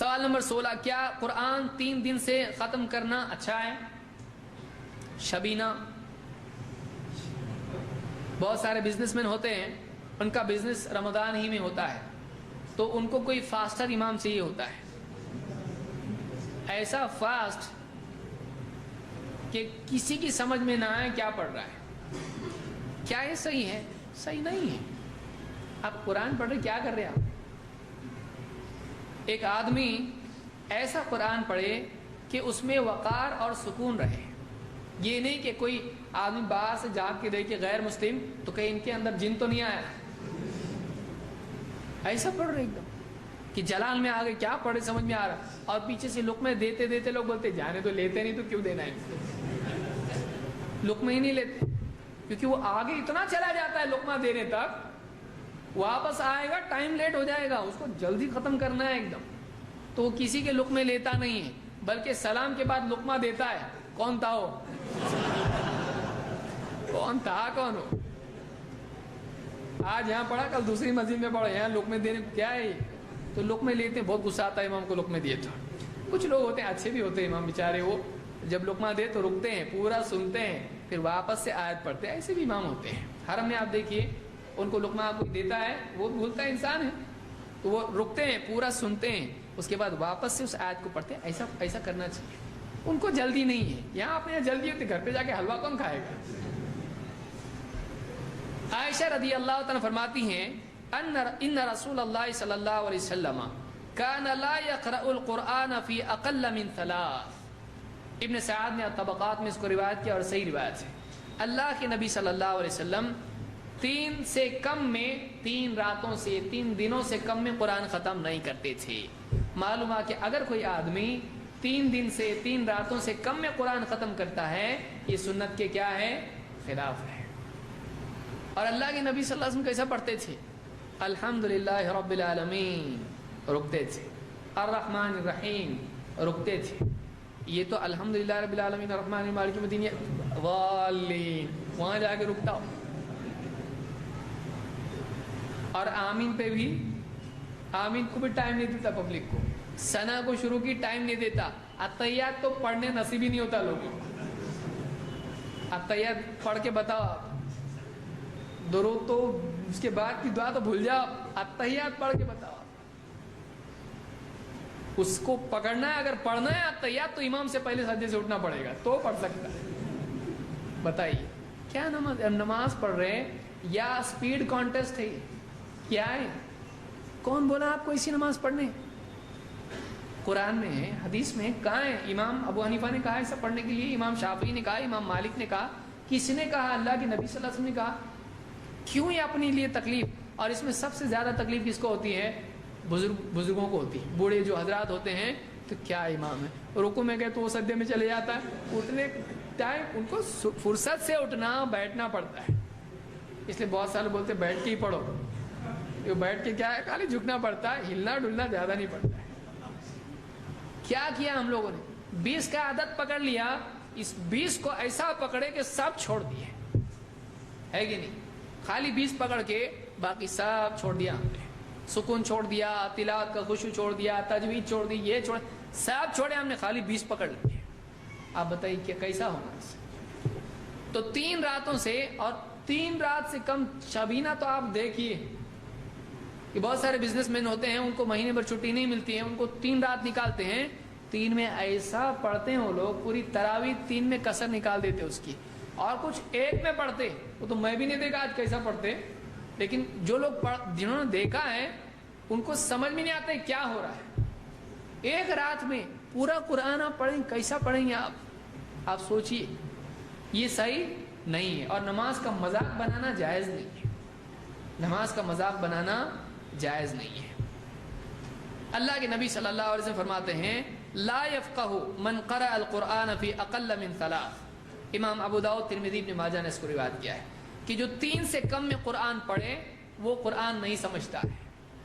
سوال نمبر 16، کیا قرآن 3 دن سے ختم کرنا اچھا ہے؟ شبینہ، بہت سارے بزنس مین ہوتے ہیں، ان کا بزنس رمضان ہی میں ہوتا ہے، تو ان کو کوئی فاسٹر امام چاہیے ہوتا ہے، ایسا فاسٹ کہ کسی کی سمجھ میں نہ آئے کیا پڑھ رہا ہے۔ کیا یہ صحیح ہے؟ صحیح نہیں ہے۔ آپ قرآن پڑھ رہے، کیا کر رہے آپ؟ ایک آدمی ایسا قرآن پڑھے کہ اس میں وقار اور سکون رہے، یہ نہیں کہ کوئی آدمی باہر سے جاگ کے دیکھے غیر مسلم تو کہیں ان کے اندر جن تو نہیں آیا، ایسا پڑھ رہے ایک دم کہ جلال میں آگے کیا پڑھے سمجھ میں آ رہا، اور پیچھے سے لقمے دیتے دیتے لوگ بولتے جانے تو لیتے نہیں تو کیوں دینا ہے، لقمے ہی نہیں لیتے، کیونکہ وہ آگے اتنا چلا جاتا ہے لقمہ دینے تک، واپس آئے گا ٹائم لیٹ ہو جائے گا، اس کو جلدی ختم کرنا ہے ایک دم، تو وہ کسی کے لقمے لیتا نہیں ہے، بلکہ سلام کے بعد لقمہ دیتا ہے۔ کون تھا وہ؟ کون تھا؟ کون ہو؟ آج یہاں پڑھا، کل دوسری مسجد میں پڑھا، یہاں لقمے دینے کیا ہے؟ تو لقمے لیتے ہیں، بہت غصہ آتا ہے امام کو لقمے دیے تو۔ کچھ لوگ ہوتے ہیں اچھے بھی ہوتے ہیں امام بیچارے، وہ جب لقمہ دے تو رکتے ہیں، پورا سنتے ہیں، پھر واپس سے آیت پڑھتے ہیں، ایسے بھی امام ہوتے ہیں۔ حرم میں آپ دیکھیے، ان کو لقمہ کوئی دیتا ہے، وہ بھولتا ہے انسان ہے، تو وہ رکتے ہیں، پورا سنتے ہیں، اس کے بعد واپس سے اس آیت کو پڑھتے ہیں۔ ایسا کرنا چاہیے، ان کو جلدی نہیں ہے۔ یہاں اپنے یہاں جلدی ہوتی، گھر پہ جا کے حلوہ کون کھائے گا؟ عائشہ رضی اللہ تعالیٰ فرماتی ہیں ان رسول اللہ صلی اللہ علیہ وسلم کان لا یقرأ القرآن فی اقل من 3۔ ابن سعد نے طبقات میں اس کو روایت کیا اور صحیح روایت ہے۔ اللہ کے نبی صلی اللہ علیہ وسلم 3 سے کم میں، 3 راتوں سے، 3 دنوں سے کم میں قرآن ختم نہیں کرتے تھے۔ معلوم ہے کہ اگر کوئی آدمی 3 دن سے، 3 راتوں سے کم میں قرآن ختم کرتا ہے، یہ سنت کے کیا ہے؟ خلاف ہے۔ اور اللہ کے نبی صلی اللہ علیہ وسلم کیسا پڑھتے تھے؟ الحمدللہ رب العالمین رکتے تھے، الرحمن الرحیم رکتے تھے۔ یہ تو الحمدللہ رب العالمین الرحمن الرحیم مالک یوم الدین والین، وہاں جا کے رکتا ہو۔ اور آمین پہ بھی، آمین کو بھی ٹائم نہیں دیتا پبلک کو، ثنا کو شروع کی ٹائم نہیں دیتا، اتحیات تو پڑھنے نصیب ہی نہیں ہوتا لوگوں کو۔ اتحیات پڑھ کے بتاؤ آپ، درود تو اس کے بعد کی دعا تو بھول جاؤ، اتحیات پڑھ کے بتاؤ۔ اس کو پکڑنا ہے، اگر پڑھنا ہے اتحیات تو امام سے پہلے سجدے سے اٹھنا پڑے گا تو پڑھ سکتا ہے۔ بتائیے کیا نماز پڑھ رہے ہیں یا سپیڈ کانٹیسٹ ہے؟ کیا ہے؟ کون بولا آپ کو اسی نماز پڑھنے؟ قرآن میں ہے، حدیث میں کہاں ہے؟ امام ابو حنیفہ نے کہا ایسا پڑھنے کے لیے، امام شافعی نے کہا، امام مالک نے کہا، کس نے کہا؟ اللہ کے نبی صلی اللہ علیہ وسلم نے کہا۔ کیوں یہ اپنے لیے تکلیف؟ اور اس میں سب سے زیادہ تکلیف کس کو ہوتی ہے؟ بزرگوں کو ہوتی ہے، بوڑھے جو حضرات ہوتے ہیں، تو کیا امام ہے، رکوع میں گئے تو وہ سجدے میں چلے جاتا ہے، اتنے ٹائم ان کو فرصت سے اٹھنا بیٹھنا پڑتا ہے۔ اس لیے بہت سارے بولتے بیٹھ کے ہی پڑھو، یہ بیٹھ کے کیا ہے، خالی جھکنا پڑتا ہے، ہلنا ڈلنا زیادہ نہیں پڑتا ہے۔ کیا کیا ہم لوگوں نے؟ 20 کا عادت پکڑ لیا، اس 20 کو ایسا پکڑے کہ سب چھوڑ دیے، ہے کہ نہیں؟ خالی 20 پکڑ کے باقی سب چھوڑ دیا ہم نے، سکون چھوڑ دیا، تلاوت کا خشوع چھوڑ دیا، تجوید چھوڑ دی، یہ چھوڑ، سب چھوڑے ہم نے، خالی 20 پکڑ لیے۔ آپ بتائیے کہ کیسا ہونا اس؟ تو 3 راتوں سے، اور 3 رات سے کم شبینہ تو آپ دیکھیے کہ بہت سارے بزنس مین ہوتے ہیں، ان کو مہینے بھر چھٹی نہیں ملتی ہے، ان کو 3 رات نکالتے ہیں، 3 میں ایسا پڑھتے ہیں وہ لوگ، پوری تراویح 3 میں کسر نکال دیتے اس کی، اور کچھ 1 میں پڑھتے، وہ تو میں بھی نہیں دیکھا آج کیسا پڑھتے، لیکن جو لوگ جنہوں نے دیکھا ہے ان کو سمجھ میں نہیں آتا ہے کیا ہو رہا ہے۔ 1 رات میں پورا قرآن آپ پڑھیں، کیسا پڑھیں گے آپ سوچئے، یہ صحیح نہیں ہے۔ اور نماز کا مذاق بنانا جائز نہیں ہے، نماز کا مذاق بنانا جائز نہیں ہے۔ اللہ کے نبی صلی اللہ علیہ وسلم فرماتے ہیں لا یفقہ من قرأ القرآن فی اقل من 3۔ امام ابو داؤد، ترمذی، ابن ماجہ نے اس کو روایت کیا ہے کہ جو 3 سے کم میں قرآن پڑھے وہ قرآن نہیں سمجھتا ہے،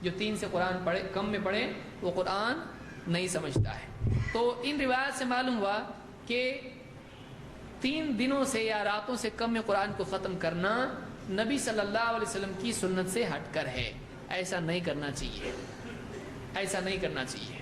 جو 3 سے قرآن پڑھے، کم میں پڑھے، وہ قرآن نہیں سمجھتا ہے۔ تو ان روایت سے معلوم ہوا کہ 3 دنوں سے یا راتوں سے کم میں قرآن کو ختم کرنا نبی صلی اللہ علیہ وسلم کی سنت سے ہٹ کر ہے، ایسا نہیں کرنا چاہیے، ایسا نہیں کرنا چاہیے۔